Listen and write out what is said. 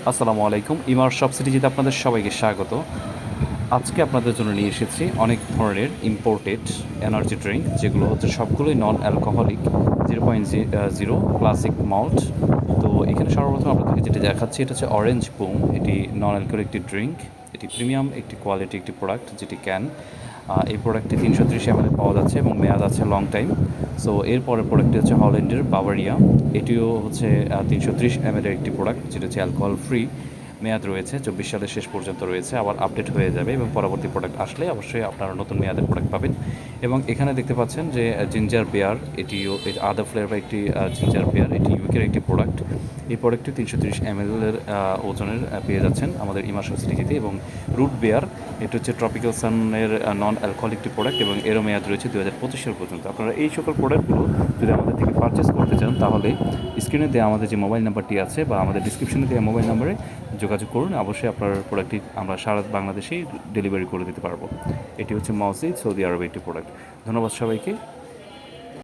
আসসালামু আলাইকুম। ইমার শপ সিটিজিতে আপনাদের সবাইকে স্বাগত। আজকে আপনাদের জন্য নিয়ে এসেছি অনেক ধরনের ইম্পোর্টেড এনার্জি ড্রিঙ্ক, যেগুলো হচ্ছে সবগুলোই নন অ্যালকোহলিক, 0.0 ক্লাসিক মল্ট। তো এখানে সর্বপ্রথম আপনাদেরকে যেটা দেখাচ্ছি, এটা হচ্ছে অরেঞ্জ বুম। এটি নন অ্যালকোহলিক একটি ড্রিঙ্ক। এটি প্রিমিয়াম একটি কোয়ালিটি একটি প্রোডাক্ট, যেটি ক্যান। এই প্রোডাক্টটি 330 ml পাওয়া যাচ্ছে এবং মেয়াদ আছে লং টাইম। সো এরপরের প্রোডাক্টটি হচ্ছে হল্যান্ডের বাভারিয়া। এটিও হচ্ছে 330 ml একটি প্রোডাক্ট, যেটা হচ্ছে অ্যালকোহল ফ্রি। মেয়াদ রয়েছে 24 সালের শেষ পর্যন্ত রয়েছে, আবার আপডেট হয়ে যাবে এবং পরবর্তী প্রোডাক্ট আসলে অবশ্যই আপনারা নতুন মেয়াদের প্রোডাক্ট পাবেন। এবং এখানে দেখতে পাচ্ছেন যে জিঞ্জার বিয়ার, এটিও আদার ফ্লেভার একটি জিঞ্জার বিয়ার, এটি ইউকের একটি প্রোডাক্ট। এই প্রোডাক্টটি 330 ml এর ওজনের পেয়ে যাচ্ছেন আমাদের ইমার সিটিতে। এবং রুট বিয়ার, এটা হচ্ছে ট্রপিক্যাল সানের নন অ্যালকোহলিক একটি প্রোডাক্ট এবং এরও মেয়াদ রয়েছে 2025 সাল পর্যন্ত। আপনারা এই সকল প্রোডাক্টগুলো যদি আমাদের থেকে পারচেস করতে চান, তাহলে স্ক্রিনে দেওয়া আমাদের যে মোবাইল নাম্বারটি আছে বা আমাদের ডিসক্রিপশনে দেওয়া মোবাইল নাম্বারে যোগাযোগ করুন। অবশ্যই আপনার প্রোডাক্টটি আমরা সারা বাংলাদেশেই ডেলিভারি করে দিতে পারবো। এটি হচ্ছে মসজিদ সৌদি আরবের একটি প্রোডাক্ট। ধন্যবাদ সবাইকে।